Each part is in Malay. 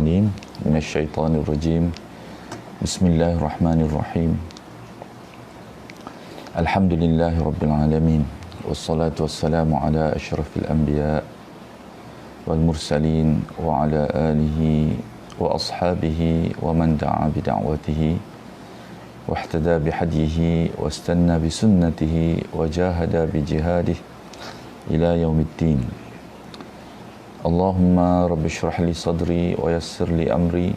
Alim minasyaitonir rajim. Bismillahirrahmanirrahim. Alhamdulillahirabbil alamin. Wassalatu wassalamu ala asyrafil anbiya wal mursalin wa ala alihi wa ashabihi wa man da'a bi da'watihi wa ihtada bi hadihi wa istanna bi sunnatihi wa jahada bi jihadihi ila yaumiddin. Allahumma rabbi shrah li sadri wa yassir li amri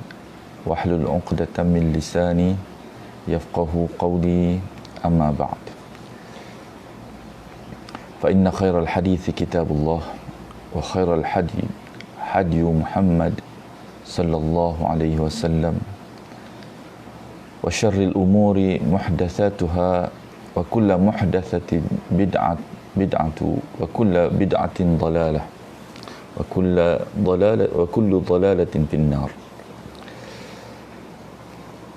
wahlul 'uqdatam min lisani yafqahu qawli, amma ba'd. Fa inna khairal hadithi kitabullah wa khairal hadi hadi Muhammad sallallahu alaihi wasallam wa syarril umuri muhdatsatuha wa kullu muhdatsatin bid'atu wa kullu bid'atin dhalalah wa kullu dhalalatin finnar.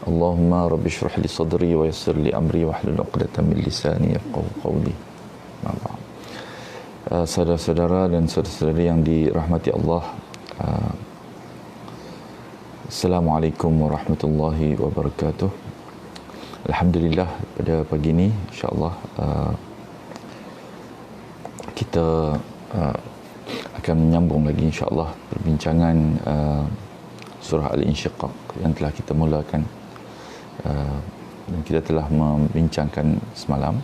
Allahumma rabbi shrah li sadri wa yassir li amri wahlul 'uqdatam min lisani yafqahu qawli. Saudara-saudara dan saudara-saudari yang dirahmati Allah, Assalamualaikum warahmatullahi wabarakatuh. Alhamdulillah, pada pagi ini insya-Allah kita akan menyambung lagi insya-Allah perbincangan surah Al-Insyiqaq yang telah kita mulakan, dan kita telah membincangkan semalam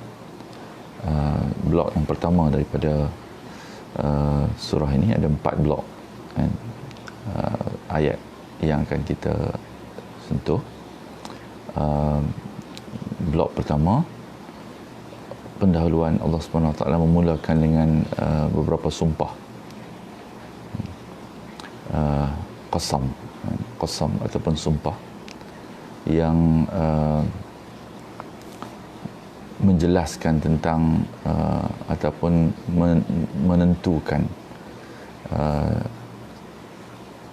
blok yang pertama daripada surah ini. Ada 4 blok kan, ayat yang akan kita sentuh. Blok pertama, pendahuluan Allah Subhanahu Wa Taala memulakan dengan beberapa sumpah, qasam ataupun sumpah yang menjelaskan tentang ataupun menentukan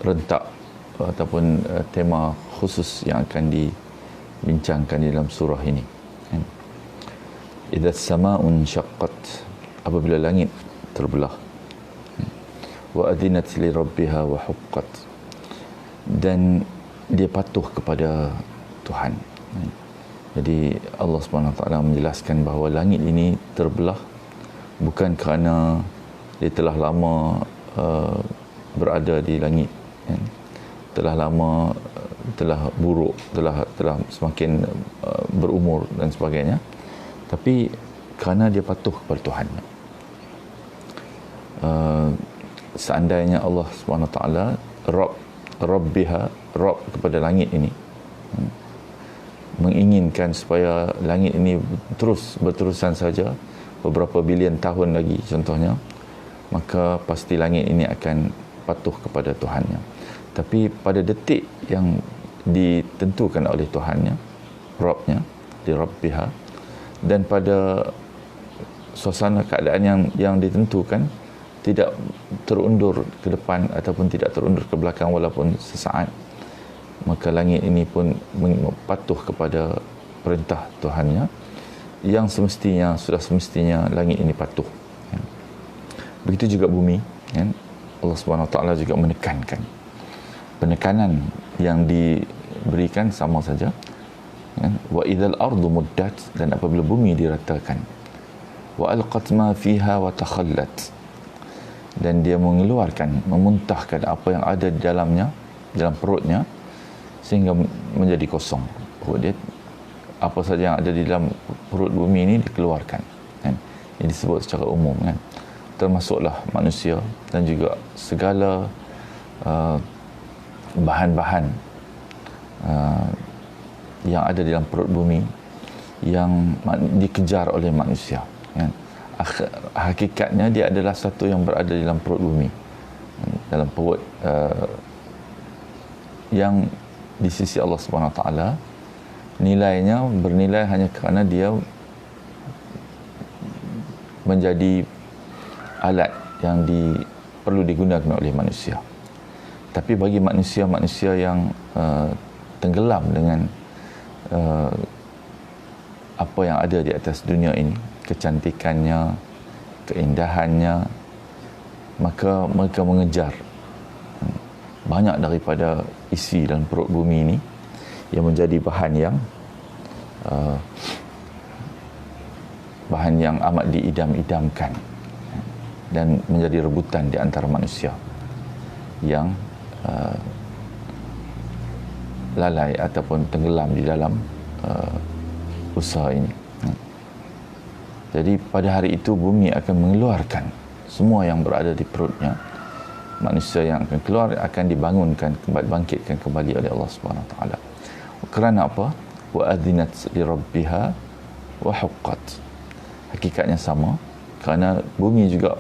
rentak ataupun tema khusus yang akan dibincangkan di dalam surah ini. Idza as-samaa'un syaqqat, apabila langit terbelah, wa adzinat li rabbiha wa huqqat, dan dia patuh kepada Tuhan. Jadi Allah Subhanahu Wa Taala menjelaskan bahawa langit ini terbelah bukan kerana dia telah lama berada di langit, telah lama, telah buruk, telah semakin berumur dan sebagainya, tapi kerana dia patuh kepada Tuhan. Seandainya Allah Subhanahu Wa Taala Rabb kepada langit ini, menginginkan supaya langit ini terus berterusan saja beberapa bilion tahun lagi contohnya, maka pasti langit ini akan patuh kepada Tuhannya. Tapi pada detik yang ditentukan oleh Tuhannya, Rabbnya, di Rabbiha, dan pada suasana keadaan yang ditentukan, tidak terundur ke depan ataupun tidak terundur ke belakang walaupun sesaat, maka langit ini pun patuh kepada perintah Tuhannya yang sudah semestinya langit ini patuh. Begitu juga bumi, Allah Subhanahu Wa Taala juga menekankan. Penekanan yang diberikan sama saja. Wa idzal ardu muddat, dan apabila bumi diratakan, wa alqat ma fiha wa takhallat, dan dia mengeluarkan, memuntahkan apa yang ada di dalamnya, dalam perutnya, sehingga menjadi kosong. Perut dia, apa saja yang ada di dalam perut bumi ini dikeluarkan, kan? Ini disebut secara umum, kan? Termasuklah manusia dan juga segala bahan-bahan yang ada di dalam perut bumi yang dikejar oleh manusia, kan? Hakikatnya dia adalah satu yang berada di dalam perut bumi, dalam perut yang di sisi Allah Subhanahu Wa Taala nilainya bernilai hanya kerana dia menjadi alat yang perlu digunakan oleh manusia. Tapi bagi manusia-manusia yang tenggelam dengan apa yang ada di atas dunia ini, kecantikannya, keindahannya, maka mereka mengejar banyak daripada isi dalam perut bumi ini yang menjadi bahan yang amat diidam-idamkan dan menjadi rebutan di antara manusia yang lalai ataupun tenggelam di dalam usaha ini. Jadi pada hari itu bumi akan mengeluarkan semua yang berada di perutnya. Manusia yang akan keluar akan dibangunkan, bangkitkan kembali oleh Allah Subhanahu Wa Taala. Kerana apa? Wa adzinat li rabbiha wa huqqat. Hakikatnya sama, kerana bumi juga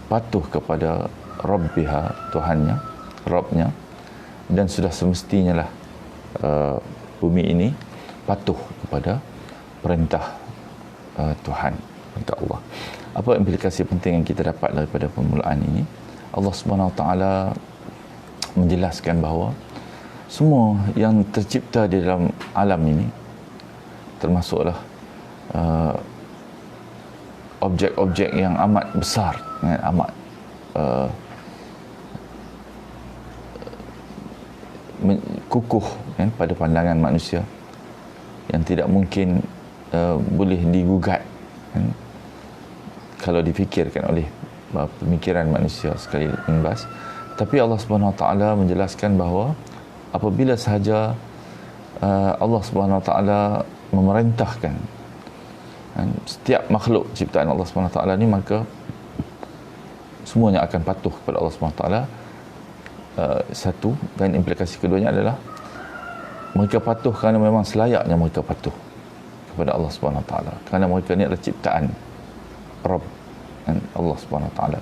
patuh kepada Rabbiha, Tuhannya, Rabbnya, dan sudah semestinya lah bumi ini patuh kepada perintah Tuhan, perintah Allah. Apa implikasi penting yang kita dapat daripada permulaan ini? Allah Subhanahu Wa Taala menjelaskan bahawa semua yang tercipta di dalam alam ini, termasuklah objek-objek yang amat besar, amat kukuh pada pandangan manusia, yang tidak mungkin boleh digugat kalau difikirkan oleh pemikiran manusia sekali imbas. Tapi Allah Subhanahu Wa Taala menjelaskan bahawa apabila sahaja Allah Subhanahu Wa Taala memerintahkan setiap makhluk ciptaan Allah Subhanahu Wa Taala ni, maka semuanya akan patuh kepada Allah Subhanahu Wa Taala. Satu, dan implikasi keduanya adalah mereka patuh kerana memang selayaknya mereka patuh kepada Allah Subhanahu Wa Taala, kerana mereka ni adalah ciptaan Rabb Allah Subhanahu Wa Taala.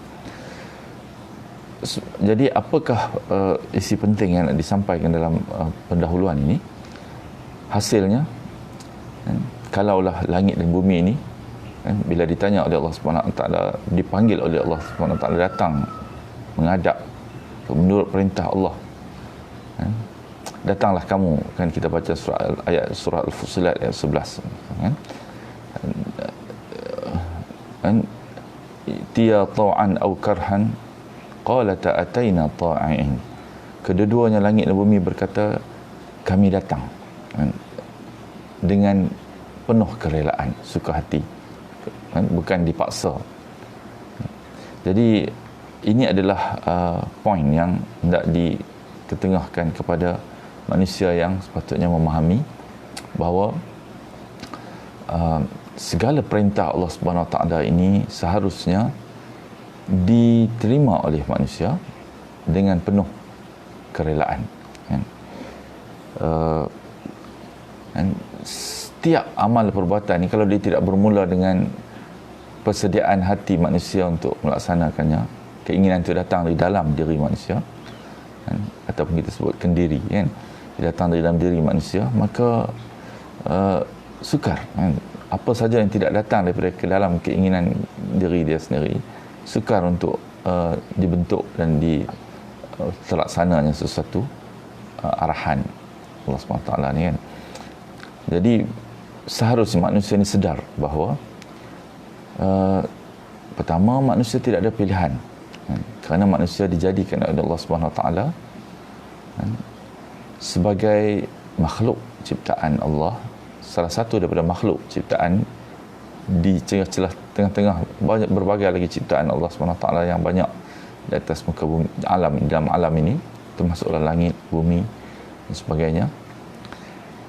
Jadi apakah isi penting yang nak disampaikan dalam pendahuluan ini? Hasilnya, kalaulah langit dan bumi ini bila ditanya oleh Allah Subhanahu Wa Taala, dipanggil oleh Allah Subhanahu Wa Taala datang menghadap menurut perintah Allah, datanglah kamu, kan kita baca surah Al-Fussilat ayat 11, tiya ta'an aw karhan qalata ataina ta'in. Kedua-duanya langit dan bumi berkata, kami datang dengan penuh kerelaan, suka hati, bukan dipaksa. Jadi ini adalah poin yang hendak diketengahkan kepada manusia yang sepatutnya memahami bahawa segala perintah Allah Subhanahu Wa Taala ini seharusnya diterima oleh manusia dengan penuh kerelaan. Setiap amal perbuatan ni, kalau dia tidak bermula dengan persediaan hati manusia untuk melaksanakannya, keinginan itu datang dari dalam diri manusia, ataupun kita sebut kendiri, dia datang dari dalam diri manusia, maka sukar. Apa saja yang tidak datang daripada ke dalam keinginan diri dia sendiri, sukar untuk dibentuk dan terlaksananya sesuatu arahan Allah SWT ni, kan. Jadi seharusnya manusia ni sedar bahawa pertama, manusia tidak ada pilihan, kerana manusia dijadikan oleh Allah Subhanahu Wa Taala sebagai makhluk ciptaan Allah, salah satu daripada makhluk ciptaan di celah-celah tengah-tengah banyak berbagai lagi ciptaan Allah Subhanahu Wa Taala yang banyak di atas muka bumi, dalam alam ini, termasuklah langit, bumi dan sebagainya.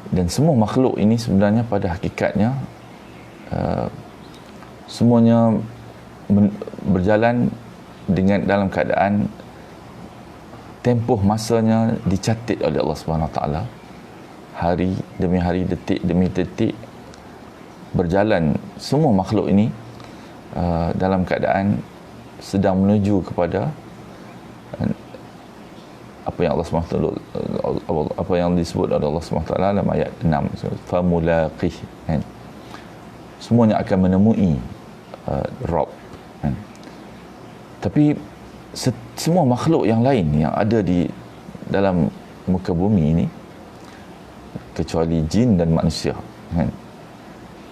Dan semua makhluk ini sebenarnya pada hakikatnya semuanya berjalan dalam keadaan tempoh masanya dicatat oleh Allah Subhanahu Wa Taala, hari demi hari, detik demi detik berjalan. Semua makhluk ini dalam keadaan sedang menuju kepada apa yang Allah SWT, apa yang disebut oleh Allah SWT dalam ayat 6, famulaqih, semuanya akan menemui Rabb. Tapi semua makhluk yang lain yang ada di dalam muka bumi ini, kecuali jin dan manusia,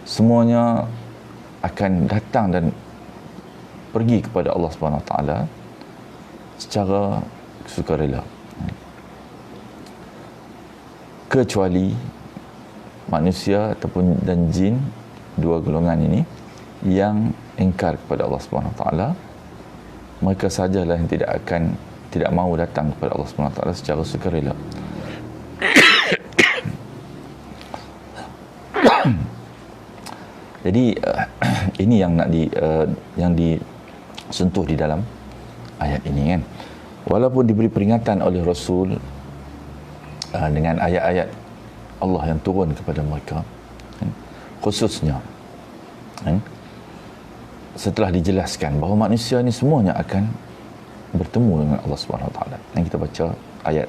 semuanya akan datang dan pergi kepada Allah Subhanahu Wa Taala secara sukarela. Kecuali manusia ataupun dan jin, dua golongan ini yang ingkar kepada Allah Subhanahu Wa Taala, mereka sajalah yang tidak mahu datang kepada Allah Subhanahu Wa Taala secara sukarela. Jadi ini yang nak yang disentuh di dalam ayat ini kan. Walaupun diberi peringatan oleh Rasul dengan ayat-ayat Allah yang turun kepada mereka, kan, khususnya kan, setelah dijelaskan bahawa manusia ni semuanya akan bertemu dengan Allah Subhanahu Wa Taala. Dan kita baca ayat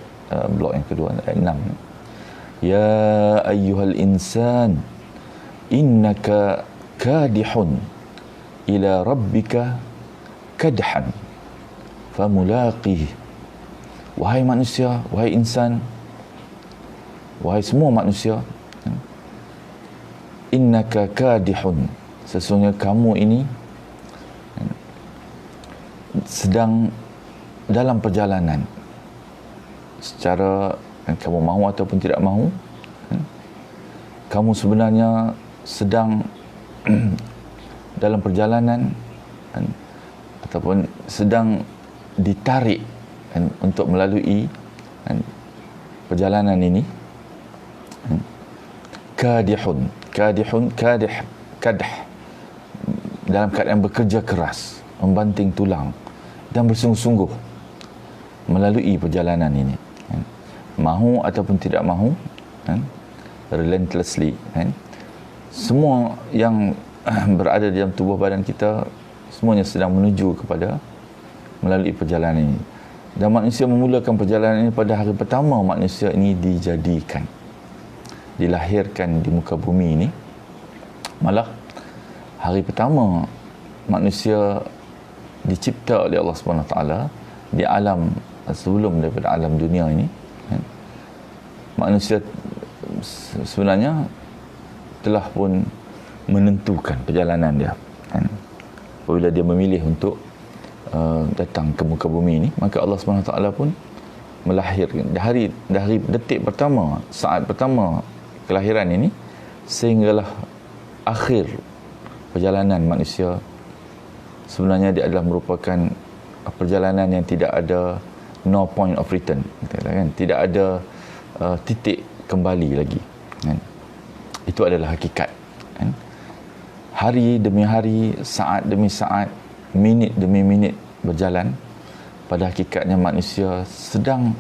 blok yang kedua, ayat 6. Ya ayyuhal insan innaka kadihun ila rabbika kadhan famulaqih. Wahai manusia, wahai insan, wahai semua manusia, innaka kadihun, sesungguhnya kamu ini sedang dalam perjalanan secara kamu mahu ataupun tidak mahu, kamu sebenarnya sedang dalam perjalanan ataupun sedang ditarik untuk melalui perjalanan ini. Kadih, dalam keadaan bekerja keras, membanting tulang dan bersungguh-sungguh melalui perjalanan ini, mahu ataupun tidak mahu, relentlessly, semua yang berada dalam tubuh badan kita semuanya sedang menuju kepada melalui perjalanan ini. Dan manusia memulakan perjalanan ini pada hari pertama manusia ini dijadikan, dilahirkan di muka bumi ini. Malah hari pertama manusia dicipta oleh Allah Subhanahu Wa Taala di alam sebelum daripada alam dunia ini, manusia sebenarnya telah pun menentukan perjalanan dia. Apabila dia memilih untuk datang ke muka bumi ini, maka Allah SWT pun melahirkan dari detik pertama, saat pertama kelahiran ini sehinggalah akhir perjalanan manusia. Sebenarnya dia adalah merupakan perjalanan yang tidak ada no point of return, kan? Tidak ada titik kembali lagi, kan? Itu adalah hakikat, kan? Hari demi hari, saat demi saat, minit demi minit berjalan. Pada hakikatnya manusia sedang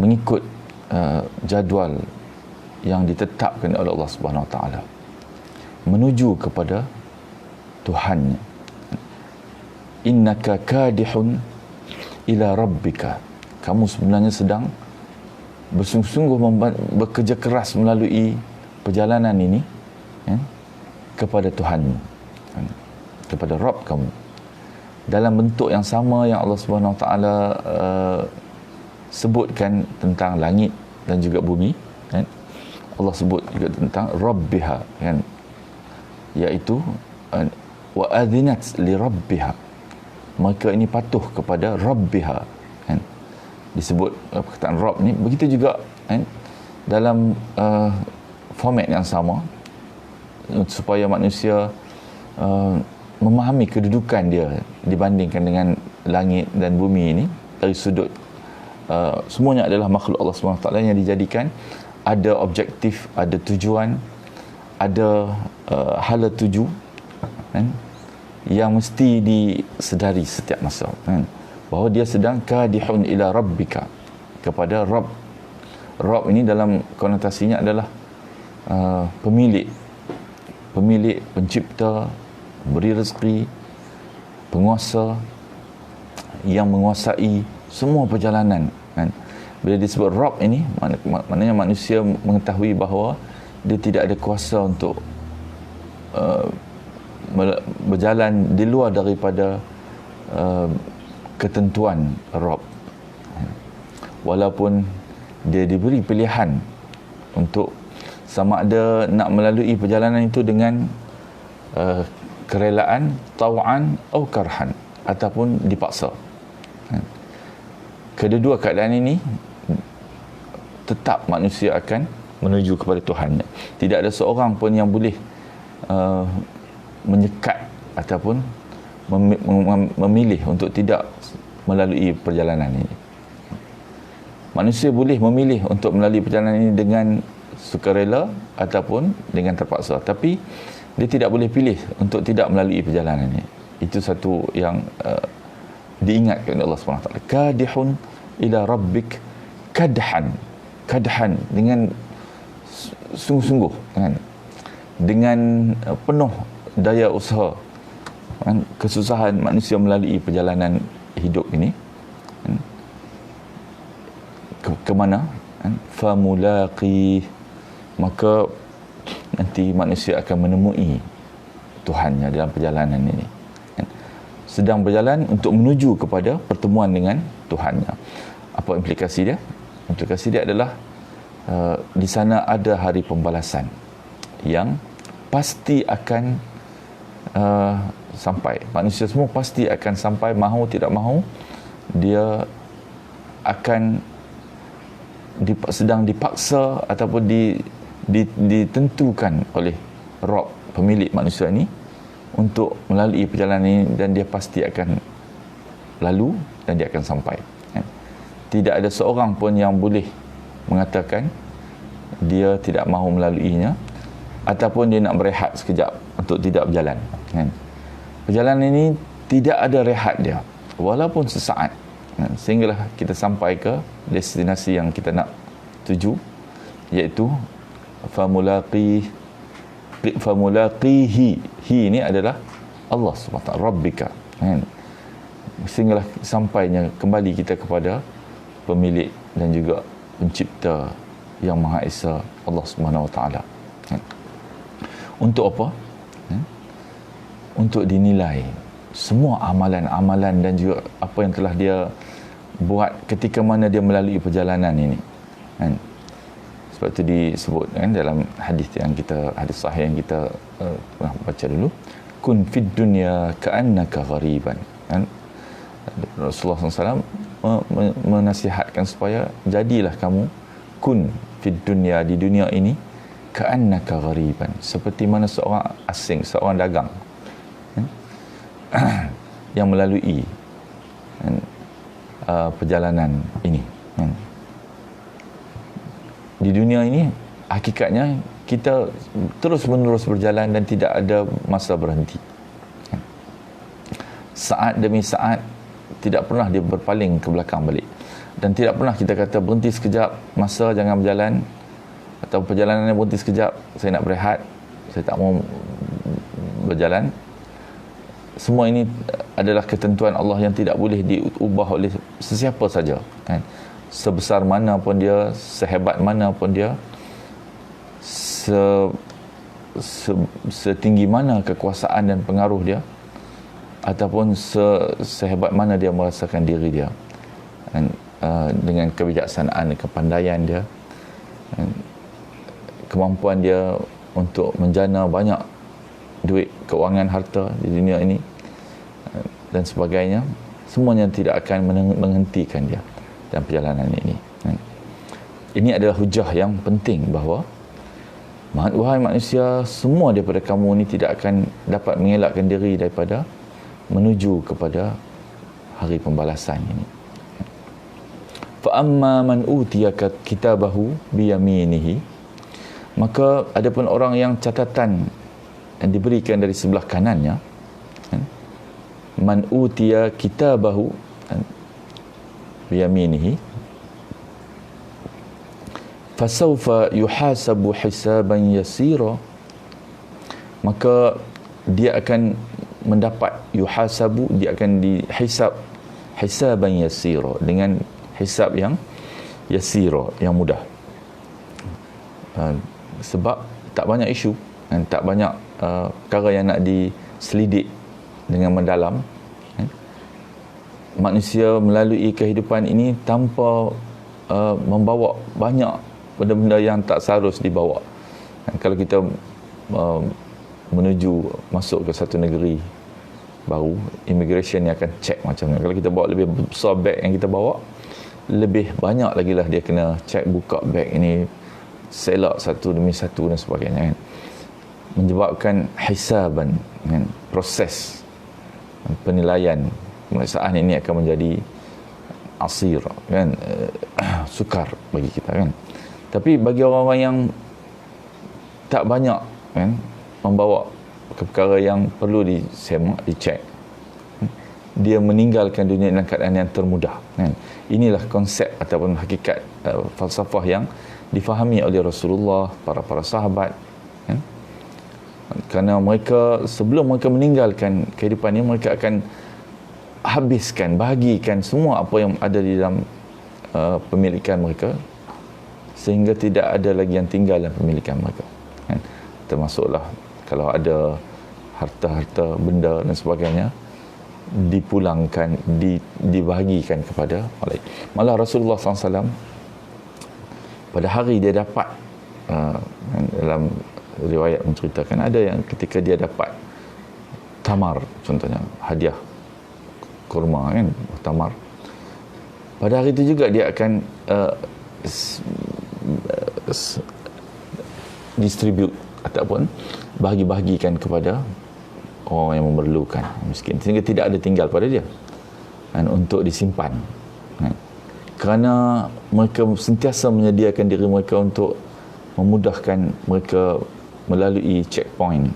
mengikut jadual yang ditetapkan oleh Allah Subhanahu Wa Taala menuju kepada Tuhannya. Innaka kadihun ila rabbika, kamu sebenarnya sedang bersungguh-sungguh bekerja keras melalui perjalanan ini, kepada Tuhanmu, kepada Rabb kamu, dalam bentuk yang sama yang Allah Subhanahu Wa Taala sebutkan tentang langit dan juga bumi, kan? Allah sebut juga tentang Rabbiha, kan? Iaitu wa adzinat li Rabbiha, maka ini patuh kepada Rabbiha, kan? Disebut perkataan Rabb ni. Begitu juga, kan, dalam format yang sama, supaya manusia memahami kedudukan dia dibandingkan dengan langit dan bumi ini dari sudut semuanya adalah makhluk Allah SWT yang dijadikan ada objektif, ada tujuan, ada hala tuju, kan, yang mesti disedari setiap masa, kan, bahawa dia sedang kadihun ila rabbika, kepada Rabb. Rabb ini dalam konotasinya adalah pemilik, pencipta, beri rezeki, penguasa yang menguasai semua perjalanan, kan? Bila disebut Rabb ini, maknanya manusia mengetahui bahawa dia tidak ada kuasa untuk berjalan di luar daripada ketentuan Rabb. Walaupun dia diberi pilihan untuk sama ada nak melalui perjalanan itu dengan kerelaan, taw'an atau karhan, ataupun dipaksa. kedua-dua keadaan ini tetap manusia akan menuju kepada Tuhannya. Tidak ada seorang pun yang boleh menyekat ataupun memilih untuk tidak melalui perjalanan ini. Manusia boleh memilih untuk melalui perjalanan ini dengan sukarela ataupun dengan terpaksa, tapi dia tidak boleh pilih untuk tidak melalui perjalanan ini. Itu satu yang diingatkan oleh Allah SWT. Kadihun ila rabbik kadhan, kadhan, dengan sungguh-sungguh kan, dengan penuh daya usaha kan, kesusahan manusia melalui perjalanan hidup ini kan, ke mana kan, famulaqi, maka nanti manusia akan menemui Tuhannya dalam perjalanan ini kan, sedang berjalan untuk menuju kepada pertemuan dengan Tuhannya. Apa implikasi dia? Implikasi dia adalah di sana ada hari pembalasan yang pasti akan sampai. Manusia semua pasti akan sampai, mahu tidak mahu dia akan sedang dipaksa ataupun ditentukan oleh Rabb, pemilik manusia ini, untuk melalui perjalanan ini, dan dia pasti akan lalu dan dia akan sampai. Tidak ada seorang pun yang boleh mengatakan dia tidak mahu melaluinya ataupun dia nak berehat sekejap untuk tidak berjalan. Perjalanan ini tidak ada rehat dia, walaupun sesaat, sehinggalah kita sampai ke destinasi yang kita nak tuju, iaitu famulaqihi. Hi ini adalah Allah SWT, Rabbika. Sehinggalah sampainya kembali kita kepada pemilik dan juga pencipta yang Maha Esa, Allah Subhanahu Wa Taala. Untuk apa? Untuk dinilai semua amalan-amalan dan juga apa yang telah dia buat ketika mana dia melalui perjalanan ini. Sebab itu disebut dalam hadis sahih yang kita pernah baca dulu, kun fid dunya ka'annaka ghariban. Rasulullah SAW menasihatkan supaya jadilah kamu kun fid dunya, di dunia ini, ka'annaka ghariban, seperti mana seorang asing, seorang dagang yang melalui perjalanan ini. Di dunia ini hakikatnya kita terus menerus berjalan dan tidak ada masa berhenti. Saat demi saat tidak pernah dia berpaling ke belakang balik, dan tidak pernah kita kata berhenti sekejap, masa jangan berjalan, atau perjalanan yang berhenti sekejap, saya nak berehat, saya tak mau berjalan. Semua ini adalah ketentuan Allah yang tidak boleh diubah oleh sesiapa saja, kan? Sebesar mana pun dia, sehebat mana pun dia, setinggi mana kekuasaan dan pengaruh dia, ataupun sehebat mana dia merasakan diri dia, dan dengan kebijaksanaan, kepandaian dia, dan kemampuan dia untuk menjana banyak duit, keuangan, harta di dunia ini dan sebagainya, semuanya tidak akan menghentikan dia dalam perjalanan ini. Ini adalah hujah yang penting bahawa wahai manusia, semua daripada kamu ini tidak akan dapat mengelakkan diri daripada menuju kepada hari pembalasan ini. Fa amma man utiya kitabahu biyaminihi, maka adapun orang yang catatan yang diberikan dari sebelah kanannya, man utiya kitabahu biyaminihi fasawfa yuhasabu hisaban yasira, maka dia akan mendapat yuhasabu, dia akan dihisab hisaban yasira, dengan hisab yang yasira, yang mudah. Sebab tak banyak isu dan tak banyak perkara yang nak diselidik dengan mendalam. Manusia melalui kehidupan ini tanpa membawa banyak benda-benda yang tak seharus dibawa. Kalau kita menuju masuk ke satu negeri baru, immigration ni akan check macam mana. Kalau kita bawa lebih besar beg yang kita bawa, lebih banyak lagi lah dia kena check, buka beg ini, selak satu demi satu dan sebagainya kan. Menyebabkan hisaban kan, proses penilaian pemeriksaan ini akan menjadi asir kan, sukar bagi kita kan. Tapi bagi orang-orang yang tak banyak kan membawa perkara yang perlu disemak, dicek, dia meninggalkan dunia dalam keadaan yang termudah kan. Inilah konsep ataupun hakikat falsafah yang difahami oleh Rasulullah, para sahabat kan. Kerana mereka sebelum mereka meninggalkan kehidupan ini, mereka akan habiskan, bahagikan semua apa yang ada di dalam pemilikan mereka, sehingga tidak ada lagi yang tinggal dalam pemilikan mereka kan. Termasuklah kalau ada harta-harta, benda dan sebagainya, dipulangkan, dibahagikan kepada orang lain. Malah Rasulullah SAW pada hari dia dapat, dalam riwayat menceritakan, ada yang ketika dia dapat tamar, contohnya hadiah kurma kan, tamar, pada hari itu juga dia akan distribute ataupun bahagi-bahagikan kepada orang yang memerlukan, miskin, sehingga tidak ada tinggal pada dia dan untuk disimpan kan. Kerana mereka sentiasa menyediakan diri mereka untuk memudahkan mereka melalui checkpoint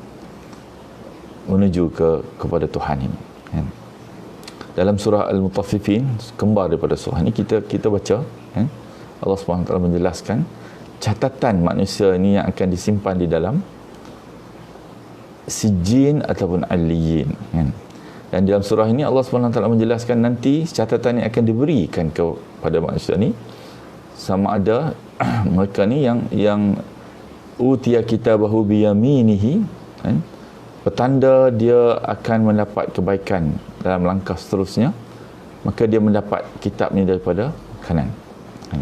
menuju kepada Tuhan ini kan. Dalam surah Al-Mutaffifin, kembar daripada surah ini, kita baca kan, Allah SWT menjelaskan catatan manusia ini yang akan disimpan di dalam sijin ataupun aliyin kan. Dan dalam surah ini Allah SWT menjelaskan nanti catatan yang akan diberikan kepada manusia ni, sama ada mereka ni yang utiya kitabahu biyaminihi kan, petanda dia akan mendapat kebaikan dalam langkah seterusnya, maka dia mendapat kitab ni daripada kanan kan.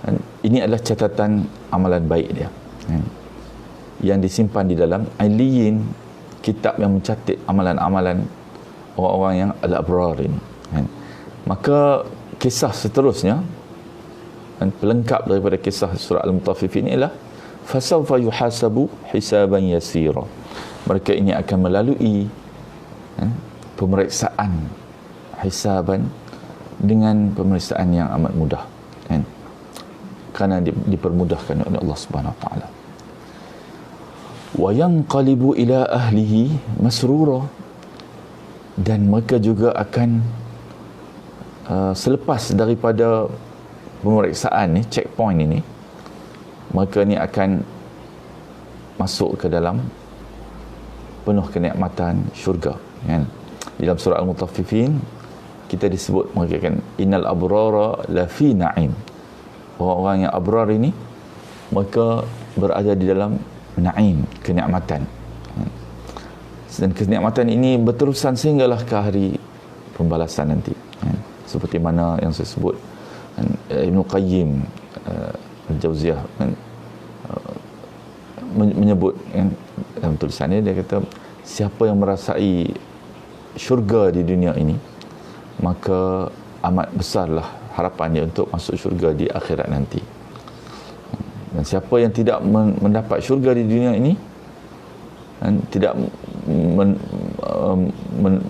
Dan ini adalah catatan amalan baik dia kan, yang disimpan di dalam aliyin, kitab yang mencatat amalan-amalan orang-orang yang al-abrar ini kan. Maka kisah seterusnya dan pelengkap daripada kisah surah Al-Mutaffifin ialah fasawfa yuhasabu hisaban yasira. Mereka ini akan melalui pemeriksaan hisaban dengan pemeriksaan yang amat mudah kan, kerana dipermudahkan oleh Allah Subhanahu Wa Taala. Wa yanqalibu ila ahlihi masrura, dan mereka juga akan selepas daripada pemeriksaan ni, checkpoint ini, mereka ni akan masuk ke dalam penuh kenikmatan syurga kan. Dalam surah Al-Mutaffifin kita disebut, mereka kan innal abrara lafi na'im, orang-orang yang abrar ini mereka berada di dalam na'im, kenikmatan kan. Dan kenikmatan ini berterusan sehinggalah ke hari pembalasan nanti kan. Seperti mana yang saya sebut Ibn Qayyim Al-Jauziyah kan, menyebut kan, dalam tulisannya dia kata, siapa yang merasai syurga di dunia ini, maka amat besarlah harapan dia untuk masuk syurga di akhirat nanti. Dan siapa yang tidak mendapat syurga di dunia ini dan tidak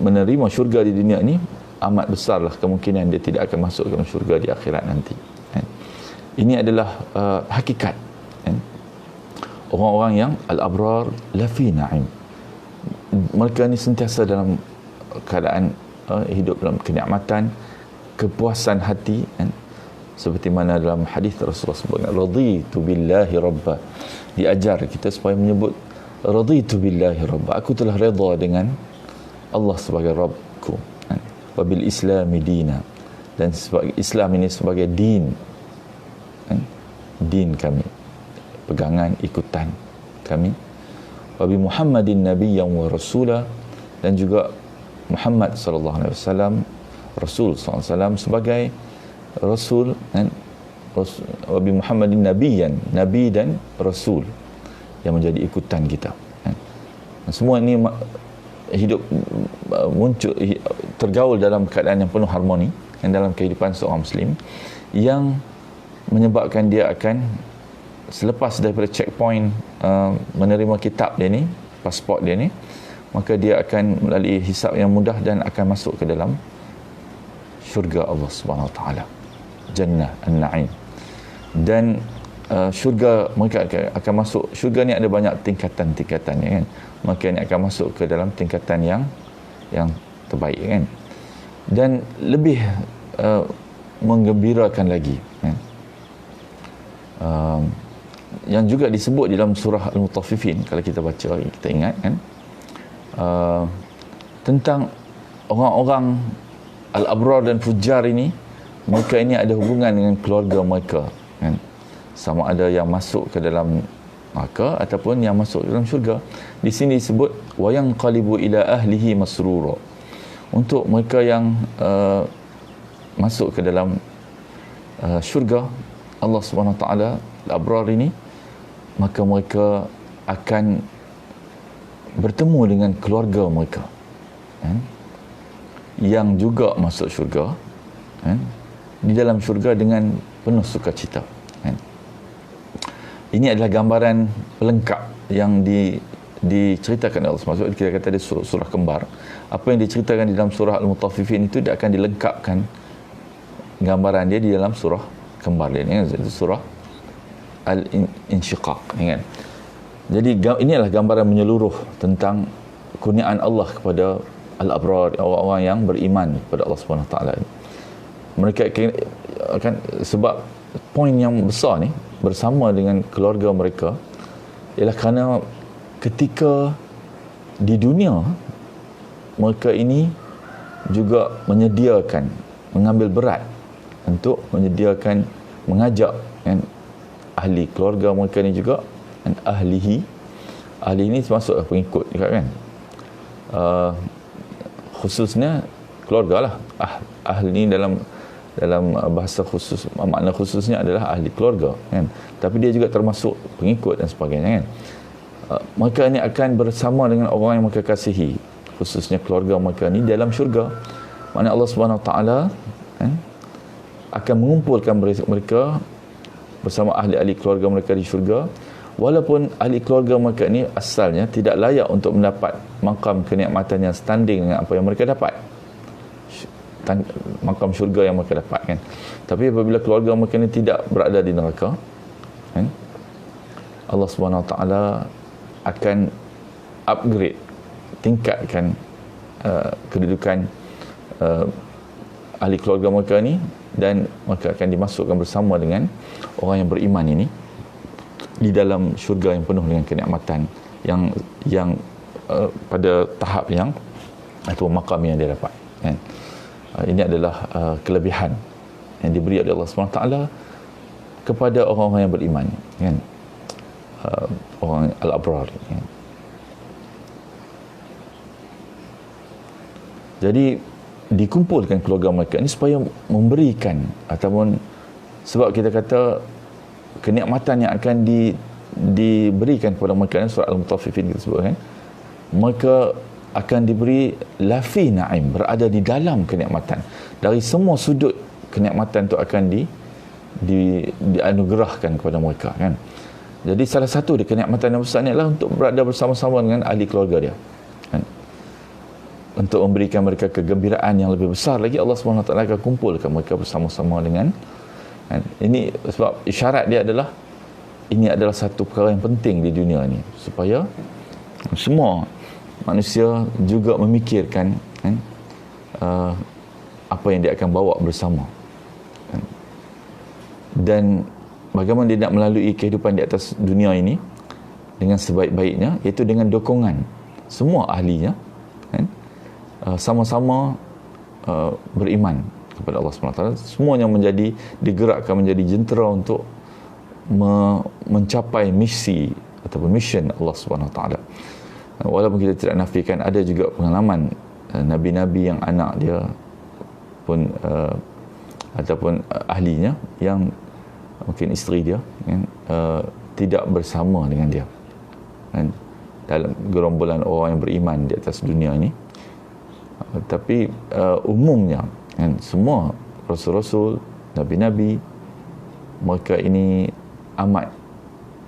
menerima syurga di dunia ini, amat besarlah kemungkinan dia tidak akan masuk ke dalam syurga di akhirat nanti kan. Ini adalah hakikat kan. Orang-orang yang al-abrar lafi na'im, mereka ni sentiasa dalam keadaan hidup dalam kenikmatan, kepuasan hati kan. Seperti mana dalam hadis Rasulullah sebutkan, raditu billahi rabba, diajar kita supaya menyebut raditu billahi rabba, aku telah redha dengan Allah sebagai Rabbku kan. Wa bil islami dina, dan sebagai Islam ini sebagai din kan, din kami, pegangan ikutan kami. Wa bi Muhammadin nabiyyan wa rasula, dan juga Muhammad sallallahu alaihi wasallam, Rasul sallallahu alaihi wasallam sebagai Rasul kan. Wa bi Muhammadin nabiyyan, nabi dan rasul yang menjadi ikutan kita kan. Dan semua ini hidup muncul tergaul dalam keadaan yang penuh harmoni dan dalam kehidupan seorang muslim, yang menyebabkan dia akan selepas daripada checkpoint menerima kitab dia ni, pasport dia ni, maka dia akan melalui hisab yang mudah dan akan masuk ke dalam syurga Allah Subhanahu Wa Taala, Jannah An-Na'im. Dan syurga, mereka akan masuk syurga ni, ada banyak tingkatan-tingkatannya kan, maka ni akan masuk ke dalam tingkatan yang terbaik kan, dan lebih menggembirakan lagi kan. Yang juga disebut di dalam surah Al-Mutaffifin, kalau kita baca, kita ingat kan, tentang orang-orang Al-Abrar dan Fujjar ini, mereka ini ada hubungan dengan keluarga mereka kan? Sama ada yang masuk ke dalam neraka ataupun yang masuk ke dalam syurga. Di sini disebut wa yanqalibu ila ahlihi masrura, untuk mereka yang masuk ke dalam syurga Allah Subhanahu Wa Taala, Al-Abrar ini, maka mereka akan bertemu dengan keluarga mereka kan, yang juga masuk syurga kan, di dalam syurga dengan penuh sukacita kan. Ini adalah gambaran pelengkap yang diceritakan oleh Allah. Maksud kita kata dia surah kembar. Apa yang diceritakan di dalam surah Al-Mutaffifin itu dia akan dilengkapkan gambaran dia di dalam surah kembar dia ni, itu surah Al-Insyiqaq kan. Jadi ini adalah gambaran menyeluruh tentang kurniaan Allah kepada Al-Abrar, orang-orang yang beriman kepada Allah Subhanahu Wa Taala. Mereka akan, sebab poin yang besar ni bersama dengan keluarga mereka ialah kerana ketika di dunia mereka ini juga menyediakan, mengambil berat untuk menyediakan, mengajak kan, ahli keluarga mereka ni juga, dan ahli ni termasuk pengikut juga kan, khususnya keluarga lah. Ahli ni dalam bahasa khusus, makna khususnya adalah ahli keluarga kan, tapi dia juga termasuk pengikut dan sebagainya kan. Mereka ni akan bersama dengan orang yang mereka kasihi, khususnya keluarga mereka ni, dalam syurga. Mana Allah Subhanahu Wa Taala kan, akan mengumpulkan mereka bersama ahli-ahli keluarga mereka di syurga, walaupun ahli keluarga mereka ni asalnya tidak layak untuk mendapat makam kenikmatan yang standing dengan apa yang mereka dapat, makam syurga yang mereka dapat kan. Tapi apabila keluarga mereka ni tidak berada di neraka kan, Allah Subhanahu Wa Taala akan upgrade, tingkatkan kedudukan ahli keluarga mereka ni, dan mereka akan dimasukkan bersama dengan orang yang beriman ini di dalam syurga yang penuh dengan kenikmatan yang pada tahap yang atau makam yang dia dapat kan. Ini adalah kelebihan yang diberi oleh Allah SWT kepada orang-orang yang beriman kan, orang Al-Abrar kan. Jadi dikumpulkan keluarga mereka ni supaya memberikan, ataupun sebab kita kata kenikmatan yang akan diberikan kepada mereka ni, surah Al-Mutaffifin kita sebut kan, mereka akan diberi lafi na'im, berada di dalam kenikmatan. Dari semua sudut kenikmatan tu akan dianugerahkan kepada mereka kan. Jadi salah satu di kenikmatan yang besar ni adalah untuk berada bersama-sama dengan ahli keluarga dia kan. Untuk memberikan mereka kegembiraan yang lebih besar lagi, Allah SWT akan kumpulkan mereka bersama-sama dengan kan. Ini sebab isyarat dia adalah, ini adalah satu perkara yang penting di dunia ni, supaya semua manusia juga memikirkan kan, apa yang dia akan bawa bersama kan. Dan bagaimana dia nak melalui kehidupan di atas dunia ini dengan sebaik-baiknya, iaitu dengan dokongan semua ahlinya kan, sama-sama beriman kepada Allah SWT. Semuanya digerakkan menjadi jentera untuk mencapai misi ataupun mission Allah SWT. Walaupun kita tidak nafikan ada juga pengalaman nabi-nabi yang anak dia pun ataupun ahlinya yang mungkin isteri dia kan, tidak bersama dengan dia kan, dalam gerombolan orang yang beriman di atas dunia ini. Tapi umumnya kan, semua rasul-rasul, nabi-nabi, mereka ini amat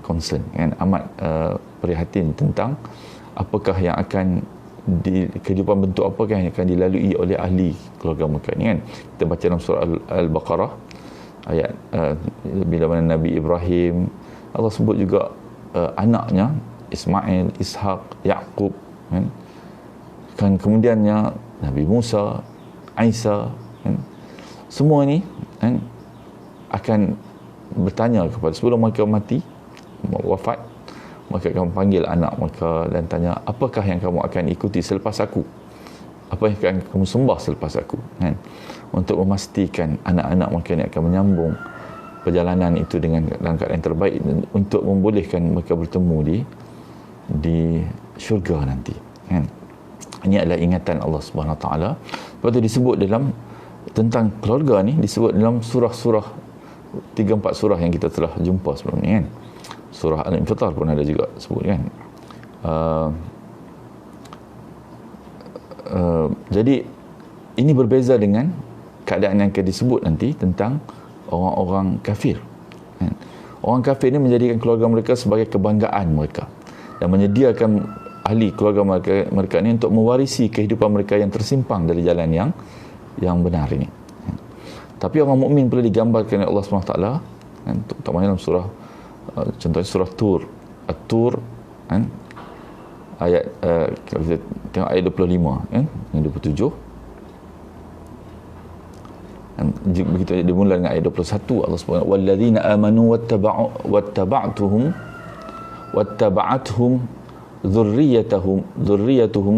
concern kan, amat prihatin tentang apakah yang akan di kehidupan bentuk apakah yang akan dilalui oleh ahli keluarga mereka ni kan. Kita baca dalam surah Al-Baqarah ayat bila mana Nabi Ibrahim, Allah sebut juga anaknya Ismail, Ishaq, Yaqub kan kemudiannya Nabi Musa, Isa kan. Semua ni kan akan bertanya kepada sebelum mereka mati, wafat, mereka akan panggil anak mereka dan tanya, apakah yang kamu akan ikuti selepas aku, apa yang akan kamu sembah selepas aku kan, untuk memastikan anak-anak mereka ni akan menyambung perjalanan itu dengan dalam keadaan terbaik untuk membolehkan mereka bertemu di syurga nanti kan. Ini adalah ingatan Allah Subhanahu Wa Taala. Lepas tu disebut dalam tentang keluarga ni, disebut dalam surah-surah 3-4 surah yang kita telah jumpa sebelum ni kan. Surah Al-Infitar pun ada juga sebut kan. Jadi ini berbeza dengan keadaan yang akan disebut nanti tentang orang-orang kafir kan. Orang kafir ni menjadikan keluarga mereka sebagai kebanggaan mereka dan menyediakan ahli keluarga mereka ni untuk mewarisi kehidupan mereka yang tersimpang dari jalan yang benar ini. Tapi orang mukmin perlu digambarkan oleh Allah SWT kan, terutamanya dalam surah contohnya surah Tur, At-Tur kan, ayat kalau kita tengok ayat 25 kan, yang 27 kan, begitu dimulai dengan ayat 21 Allah SWT, walladzina amanu wattaba'atuhum dhurriyyatuhum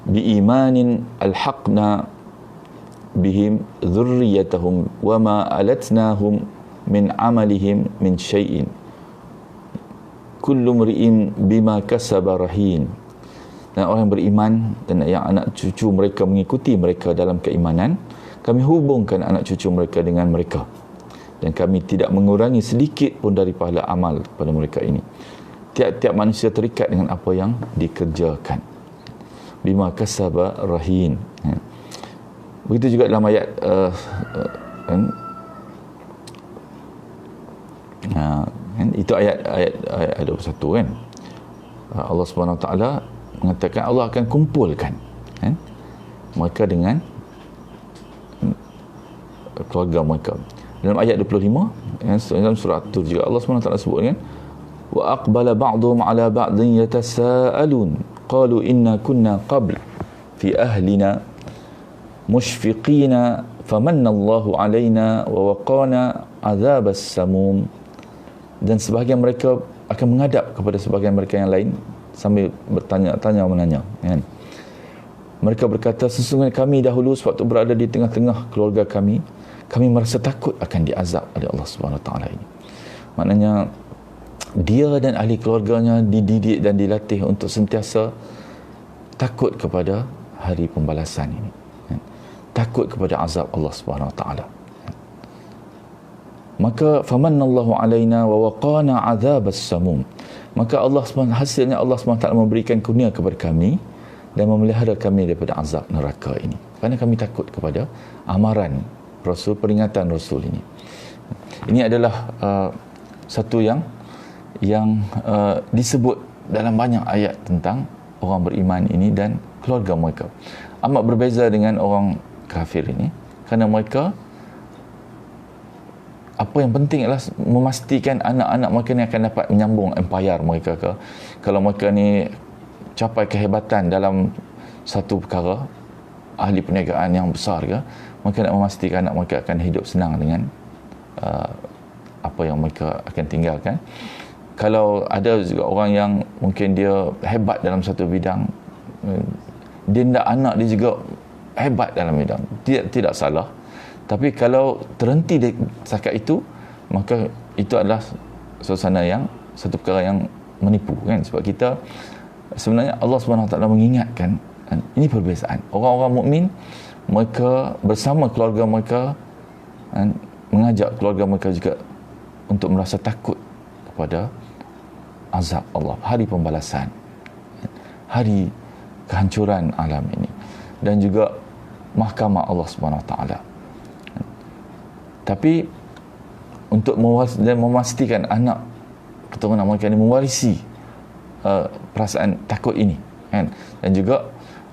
biimanin alhaqna bihim dhurriyyatahum wama alatnahum min amalihim min syai'in kullu mri'in bima kasaba rahin. Dan orang beriman dan yang anak cucu mereka mengikuti mereka dalam keimanan, kami hubungkan anak cucu mereka dengan mereka dan kami tidak mengurangi sedikit pun dari pahala amal pada mereka ini. Tiap-tiap manusia terikat dengan apa yang dikerjakan. Bima kasaba rahin. Begitu juga dalam ayat itu ayat 21 kan. Allah Subhanahu Wa Taala mengatakan Allah akan kumpulkan kan mereka dengan keluarga mereka. Dalam ayat 25 dalam surah At-Tur juga Allah Subhanahu Wa Taala sebut kan, wa aqbala ba'dhum 'ala ba'dhin yatasaalun qalu inna kunna qabl fi ahlina mushfiqina famanna Allahu 'alaina wa waqana 'adzabas samum. Dan sebahagian mereka akan menghadap kepada sebahagian mereka yang lain sambil bertanya-tanya menanya kan. Mereka berkata, sesungguhnya kami dahulu sewaktu berada di tengah-tengah keluarga kami merasa takut akan diazab oleh Allah Subhanahu Wa Taala ini. Maknanya dia dan ahli keluarganya dididik dan dilatih untuk sentiasa takut kepada hari pembalasan ini kan? Takut kepada azab Allah Subhanahu Wa Taala. Maka famannallahu alaina wa waqana azabas samum. Maka hasilnya Allah SWT memberikan kurnia kepada kami dan memelihara kami daripada azab neraka ini. Kerana kami takut kepada amaran Rasul, peringatan Rasul ini. Ini adalah satu yang disebut dalam banyak ayat tentang orang beriman ini dan keluarga mereka. Amat berbeza dengan orang kafir ini kerana mereka, apa yang penting adalah memastikan anak-anak mereka ni akan dapat menyambung empayar mereka ke. Kalau mereka ni capai kehebatan dalam satu perkara, ahli perniagaan yang besar ke, mereka nak memastikan anak mereka akan hidup senang dengan apa yang mereka akan tinggalkan. Kalau ada juga orang yang mungkin dia hebat dalam satu bidang, dia nak anak dia juga hebat dalam bidang, tidak salah. Tapi kalau terhenti setakat itu, maka itu adalah satu perkara yang menipu kan. Sebab kita sebenarnya Allah SWT mengingatkan kan, ini perbezaan. Orang-orang mukmin mereka bersama keluarga mereka kan, mengajak keluarga mereka juga untuk merasa takut kepada azab Allah, hari pembalasan hari kehancuran alam ini, dan juga mahkamah Allah Subhanahu Wa Taala. Tapi untuk memastikan anak keturunan mereka ini mewarisi perasaan takut ini, kan, dan juga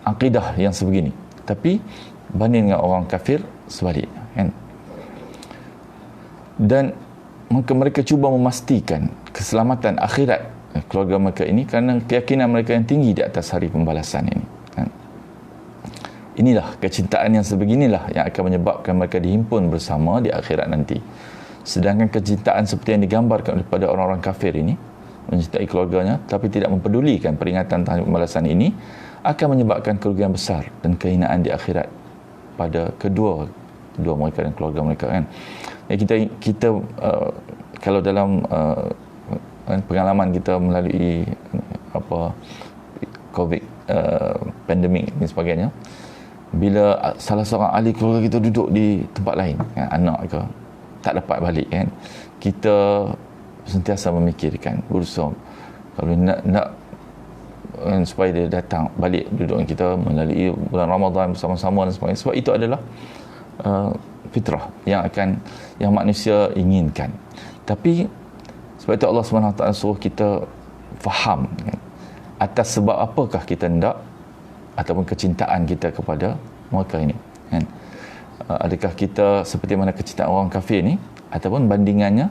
akidah yang sebegini. Tapi banding dengan orang kafir sebaliknya, kan. Dan maka mereka cuba memastikan keselamatan akhirat keluarga mereka ini kerana keyakinan mereka yang tinggi di atas hari pembalasan ini, kan. Inilah kecintaan yang sebeginilah yang akan menyebabkan mereka dihimpun bersama di akhirat nanti. Sedangkan kecintaan seperti yang digambarkan kepada orang-orang kafir ini, mencintai keluarganya tapi tidak mempedulikan peringatan tentang pembalasan ini, akan menyebabkan kerugian besar dan kehinaan di akhirat pada kedua mereka dan keluarga mereka, kan. Kita kalau dalam pengalaman kita melalui COVID pandemik dan sebagainya, bila salah seorang ahli keluarga kita duduk di tempat lain, kan, anak ke tak dapat balik, kan, kita sentiasa memikirkan, berusaha kalau nak supaya dia datang balik duduk dengan kita melalui bulan Ramadan bersama-sama dan sebagainya. Sebab itu adalah fitrah yang manusia inginkan. Tapi sebab itu Allah SWT suruh kita faham, kan, atas sebab apakah kita hendak ataupun kecintaan kita kepada mereka ini, kan. Adakah kita seperti mana kecintaan orang kafir ni, ataupun bandingannya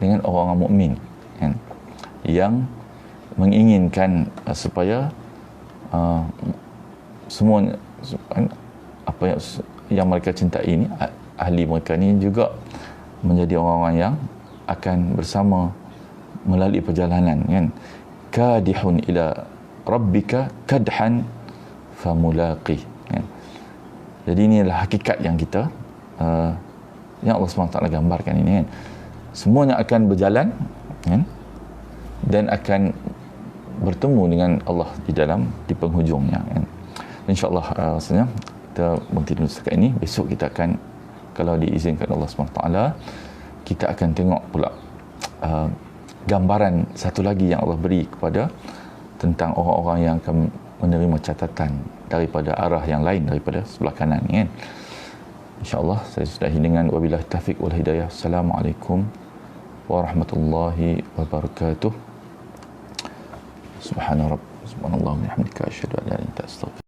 dengan orang mukmin, kan, yang menginginkan supaya semua apa yang mereka cintai ini, ahli mereka ni juga menjadi orang-orang yang akan bersama melalui perjalanan, kan. Kadihun ila rabbika kadhan famulaqih, kan. Jadi inilah hakikat yang kita yang Allah SWT gambarkan ini, kan. Semuanya akan berjalan, kan, dan akan bertemu dengan Allah di penghujungnya, kan. InsyaAllah rasanya kita berhenti dulu setakat ini. Besok kita akan, kalau diizinkan Allah SWT, kita akan tengok pula gambaran satu lagi yang Allah beri kepada tentang orang-orang yang akan menerima catatan daripada arah yang lain daripada sebelah kanan, kan. InsyaAllah saya sudahi dengan wabillahi taufiq wal hidayah. Assalamualaikum warahmatullahi wabarakatuh. Subhanallah wa bihamdika asyhadu an la ilaha illa anta astaghfiruka